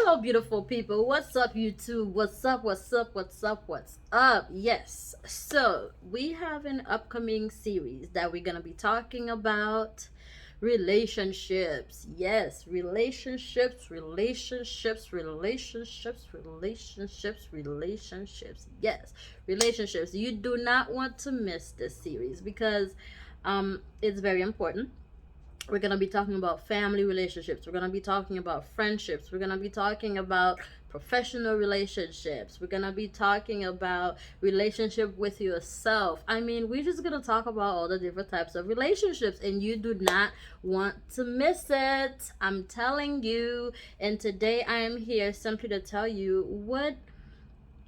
Hello, beautiful people. What's up, YouTube? What's up? What's up? What's up? What's up? Yes. So, we have an upcoming series that we're going to be talking about relationships. Yes, relationships, relationships, relationships, relationships, relationships. Yes, relationships. You do not want to miss this series because it's very important. We're going to be talking about family relationships. We're going to be talking about friendships. We're going to be talking about professional relationships. We're going to be talking about relationship with yourself. I mean, we're just going to talk about all the different types of relationships, and you do not want to miss it. I'm telling you. And today I am here simply to tell you what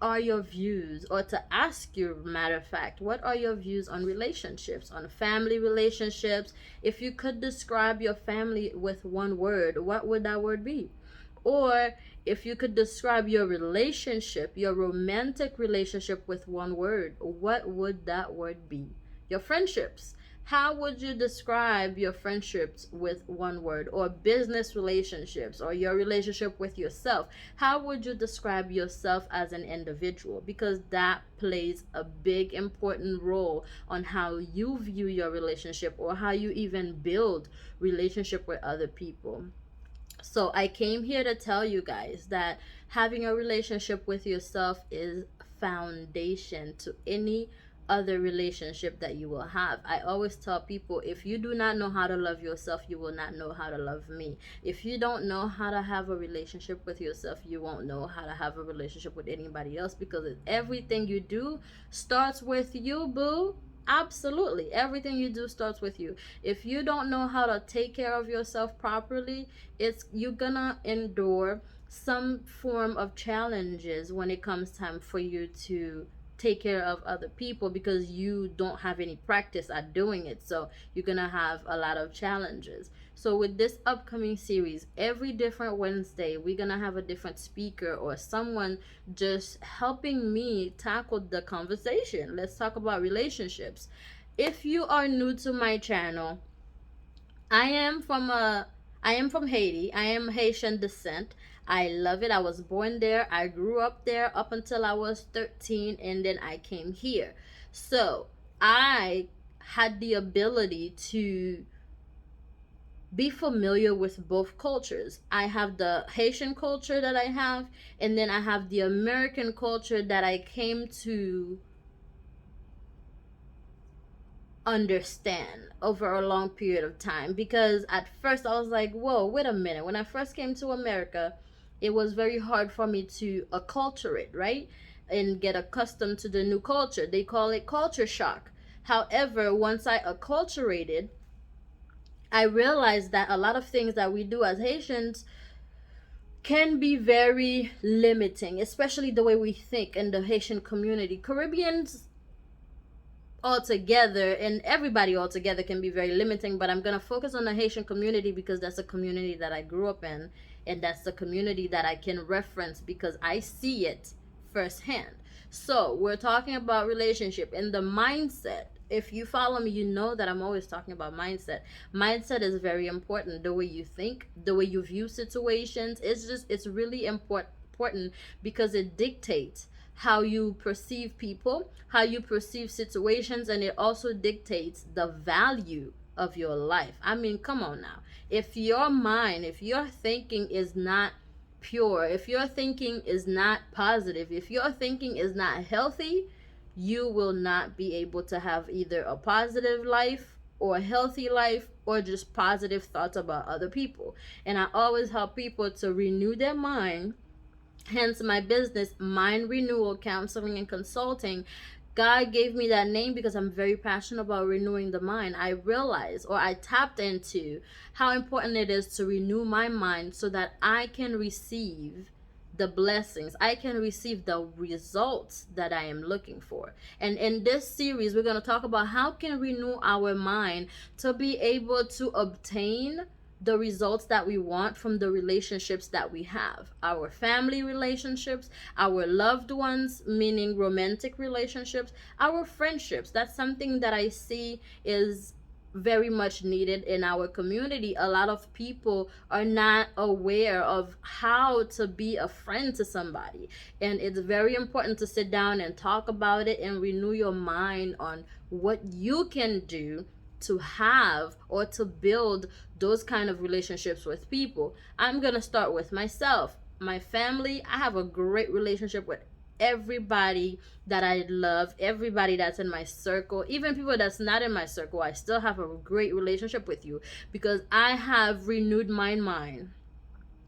are your views, or to ask you, matter of fact, what are your views on relationships, on family relationships? If you could describe your family with one word, what would that word be? Or if you could describe your relationship, your romantic relationship, with one word, what would that word be? Your friendships, how would you describe your friendships with one word? Or business relationships, or your relationship with yourself, how would you describe yourself as an individual? Because that plays a big important role on how you view your relationship, or how you even build relationship with other people. So I came here to tell you guys that having a relationship with yourself is foundation to any other relationship that you will have. I always tell people, if you do not know how to love yourself, you will not know how to love me. If you don't know how to have a relationship with yourself, you won't know how to have a relationship with anybody else, because everything you do starts with you, boo. Absolutely. Everything you do starts with you. If you don't know how to take care of yourself properly, it's you're gonna endure some form of challenges when it comes time for you to take care of other people, because you don't have any practice at doing it. So you're gonna have a lot of challenges. So with this upcoming series, every different Wednesday, we're gonna have a different speaker or someone just helping me tackle the conversation. Let's talk about relationships. If you are new to my channel, I am from a I am from Haiti. I am Haitian descent. I love it. I was born there. I grew up there up until I was 13, and then I came here. So, I had the ability to be familiar with both cultures. I have the Haitian culture that I have, and then I have the American culture that I came to understand over a long period of time. Because at first I was like, whoa, wait a minute. When I first came to America, it was very hard for me to acculturate, right? And get accustomed to the new culture. They call it culture shock. However, once I acculturated, I realized that a lot of things that we do as Haitians can be very limiting, especially the way we think in the Haitian community. Caribbeans altogether, and everybody altogether, can be very limiting, but I'm going to focus on the Haitian community because that's a community that I grew up in, and that's the community that I can reference because I see it firsthand. So we're talking about relationship and the mindset. If you follow me, you know that I'm always talking about mindset. Mindset is very important. The way you think, the way you view situations, it's really important because it dictates how you perceive people, how you perceive situations, and it also dictates the value of your life. I mean, come on now. If your mind, if your thinking is not pure, if your thinking is not positive, if your thinking is not healthy, you will not be able to have either a positive life or a healthy life, or just positive thoughts about other people. And I always help people to renew their mind. Hence my business, Mind Renewal Counseling and Consulting. God gave me that name because I'm very passionate about renewing the mind. I realized, or I tapped into, how important it is to renew my mind so that I can receive the blessings, I can receive the results that I am looking for. And in this series, we're going to talk about how can we renew our mind to be able to obtain the results that we want from the relationships that we have, our family relationships, our loved ones, meaning romantic relationships, our friendships. That's something that I see is very much needed in our community. A lot of people are not aware of how to be a friend to somebody, and it's very important to sit down and talk about it and renew your mind on what you can do to have or to build those kind of relationships with people. I'm going to start with myself. My family, I have a great relationship with everybody that I love, everybody that's in my circle, even people that's not in my circle. I still have a great relationship with you because I have renewed my mind,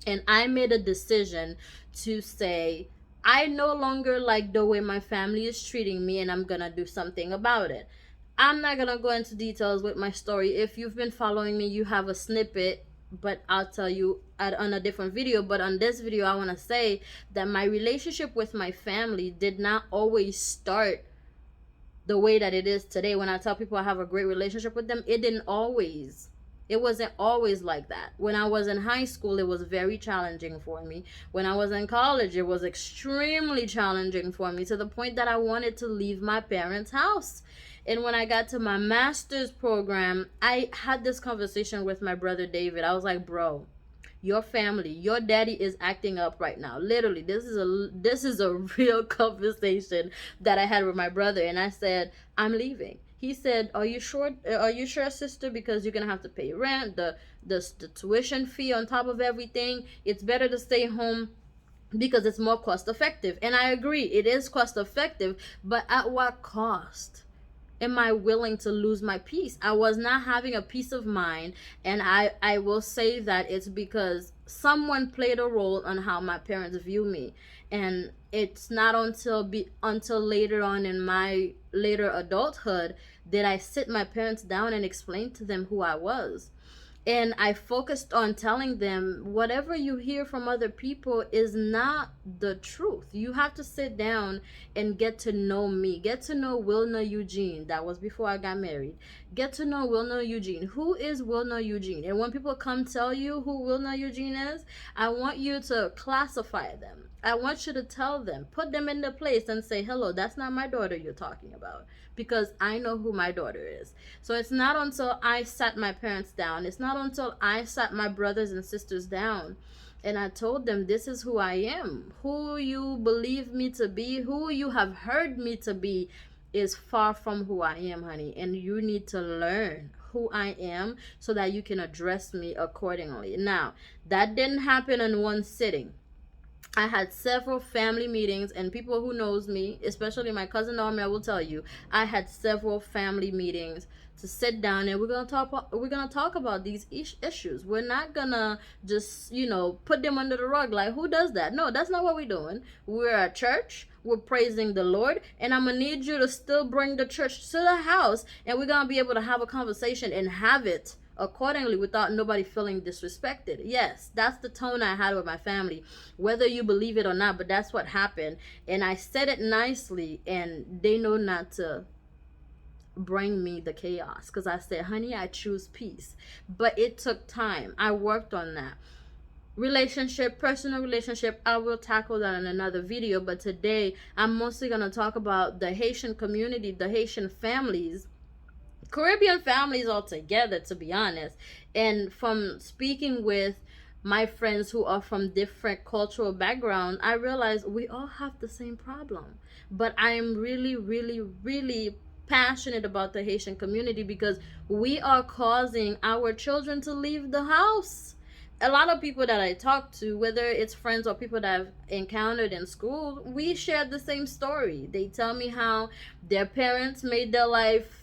and I made a decision to say, I no longer like the way my family is treating me, and I'm gonna do something about it. I'm not gonna go into details with my story. If you've been following me, you have a snippet, but I'll tell you on a different video. But on this video, I want to say that my relationship with my family did not always start the way that it is today. When I tell people I have a great relationship with them, it wasn't always like that. When I was in high school, it was very challenging for me. When I was in college, it was extremely challenging for me, to the point that I wanted to leave my parents' house. And when I got to my master's program, I had this conversation with my brother David. I was like, bro, your family, your daddy is acting up right now. Literally, this is a real conversation that I had with my brother. And I said, I'm leaving. He said, are you sure, sister? Because you're gonna have to pay rent, the tuition fee on top of everything. It's better to stay home because it's more cost effective. And I agree, it is cost effective, but at what cost? Am I willing to lose my peace? I was not having a peace of mind. And I will say that it's because someone played a role on how my parents view me. And it's not until later on in my later adulthood did I sit my parents down and explain to them who I was. And I focused on telling them, whatever you hear from other people is not the truth. You have to sit down and get to know me. Get to know Wilna Eugene. That was before I got married. Get to know Wilna Eugene. Who is Wilna Eugene? And when people come tell you who Wilna Eugene is, I want you to classify them. I want you to tell them, put them in the place and say, hello, that's not my daughter you're talking about, because I know who my daughter is. So it's not until I sat my parents down, it's not until I sat my brothers and sisters down and I told them, this is who I am. Who you believe me to be, who you have heard me to be, is far from who I am, honey. And you need to learn who I am so that you can address me accordingly. Now, that didn't happen in one sitting. I had several family meetings, and people who knows me, especially my cousin Naomi, I will tell you, I had several family meetings to sit down, and we're gonna talk about these issues. We're not gonna just put them under the rug. Like, who does that? No, that's not what we're doing. We're at church, we're praising the Lord, and I'm gonna need you to still bring the church to the house, and we're gonna be able to have a conversation and have it accordingly without nobody feeling disrespected. Yes, that's the tone I had with my family, whether you believe it or not, but that's what happened. And I said it nicely, and they know not to bring me the chaos, because I said, honey, I choose peace. But it took time. I worked on that. Personal relationship, I will tackle that in another video, but today I'm mostly going to talk about the Haitian community, the Haitian families, Caribbean families altogether, to be honest. And from speaking with my friends who are from different cultural backgrounds, I realize we all have the same problem. But I am really, really, really passionate about the Haitian community, because we are causing our children to leave the house. A lot of people that I talk to, whether it's friends or people that I've encountered in school, we share the same story. They tell me how their parents made their life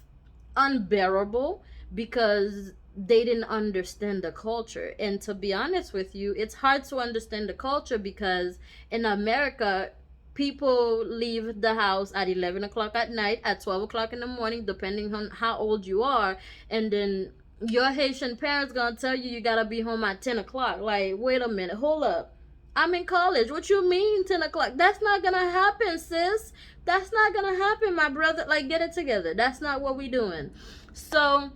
unbearable because they didn't understand the culture. And to be honest with you, it's hard to understand the culture because in America, people leave the house at 11 o'clock at night, at 12 o'clock in the morning, depending on how old you are. And then your Haitian parents gonna tell you you gotta be home at 10 o'clock. Like, wait a minute, hold up. I'm in college. What you mean 10 o'clock? That's not gonna happen, sis. That's not gonna happen, my brother. Like, get it together. That's not what we doing. So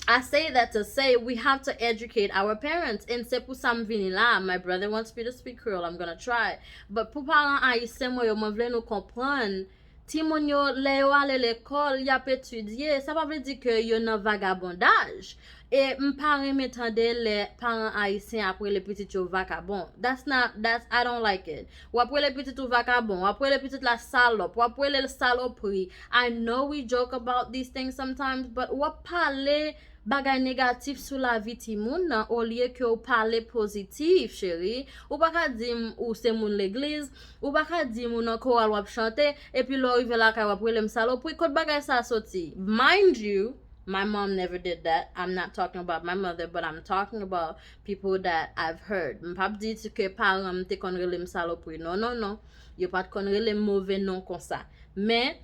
I say that to say we have to educate our parents. And c'est pour ça m'vini là. My brother wants me to speak Creole. I'm gonna try. But pour parler haïtien, moi, yo m'en vle nous comprendre Ti moun yo le yo ale l'école, y ap étudier, ça pas veut dire que yo nan vagabondage. Et m'pare m'entende les parents haïtiens après les petits yo vagabond. I don't like it. Ou après les petits yo vagabond, ou après les petits la salope, ou après les saloperie. I know we joke about these things sometimes, but ou parler bagay négatif sur la vie ti moun nan au lieu que ou parler positif, chérie. Ou pas ka di ou c'est moun l'église, ou pas ka di moun an choral wap chante, et puis l'on rive la ka wap relem saloperie, kote bagay sa sorti. Mind you, my mom never did that. I'm not talking about my mother, but I'm talking about people that I've heard. M'pap di que parents te kon relem saloperie. Non, non, non. Yo pat kon relem mauvais non kon sa. Mais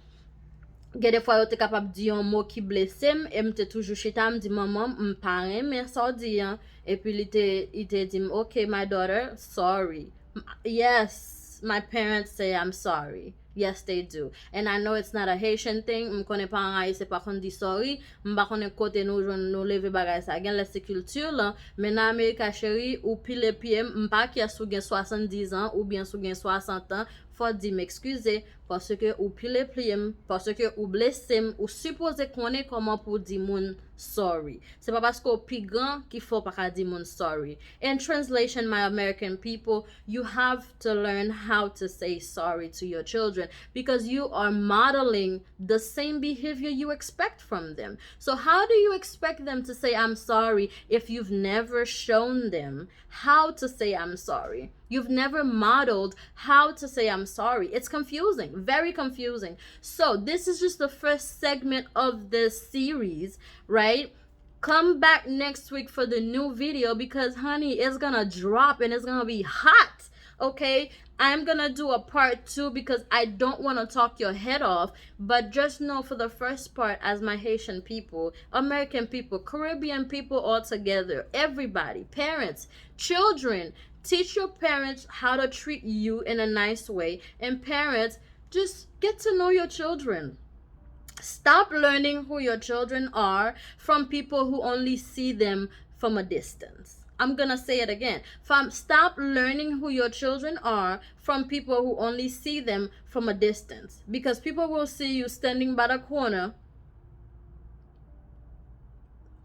gen des fois yo te capable di un mot qui blesse m et m'te toujours chita me di maman m'parent mais ça dit hein et puis il te dit okay my daughter sorry. Yes, my parents say I'm sorry. Yes, they do. And I know it's not a Haitian thing. M'konne pa an Haïti pa kon di sorry. M'ba konne kote nou leve bagay sa. Gen lese culture là. Men nan Amerika chéri ou pile pied m'pa ki a sou gen 70 ans ou bien sou gen 60 ans. Faut di m'excuser parce que ou pile pliem, parce que ou blessem, ou supposé connaître comment pour di moun sorry. C'est pas parce qu'on pi grand qu'il faut pas di moun sorry. In translation, my American people, you have to learn how to say sorry to your children because you are modeling the same behavior you expect from them. So how do you expect them to say I'm sorry if you've never shown them how to say I'm sorry? You've never modeled how to say I'm sorry. It's confusing, very confusing. So this is just the first segment of this series, right? Come back next week for the new video because honey, it's gonna drop and it's gonna be hot. Okay, I'm gonna do a part 2 because I don't want to talk your head off, but just know for the first part, as my Haitian people, American people, Caribbean people all together, everybody, parents, children, teach your parents how to treat you in a nice way, and parents, just get to know your children. Stop learning who your children are from people who only see them from a distance. I'm gonna say it again. Stop learning who your children are from people who only see them from a distance. Because people will see you standing by the corner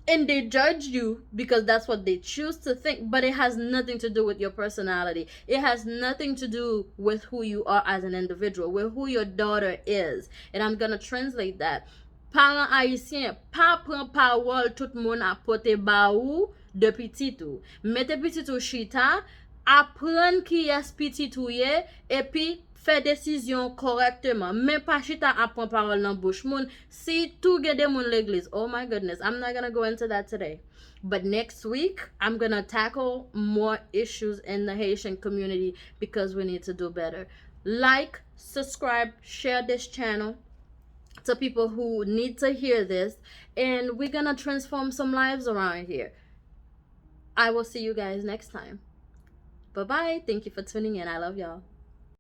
and they judge you because that's what they choose to think, but it has nothing to do with your personality. It has nothing to do with who you are as an individual, with who your daughter is. And I'm gonna translate that. Parents haïtiens, pa pran parole tout moun apote ba ou de pititou. Mette pititou chita, apprendre qui est pititou ye, et puis fè décision correctement. Men pa chita apprend parole nan bouche moun. Si tout gede moun l'église. Oh my goodness, I'm not gonna go into that today. But next week, I'm gonna tackle more issues in the Haitian community because we need to do better. Like, subscribe, share this channel to people who need to hear this, and we're gonna transform some lives around here. I will see you guys next time. Bye bye. Thank you for tuning in. I love y'all.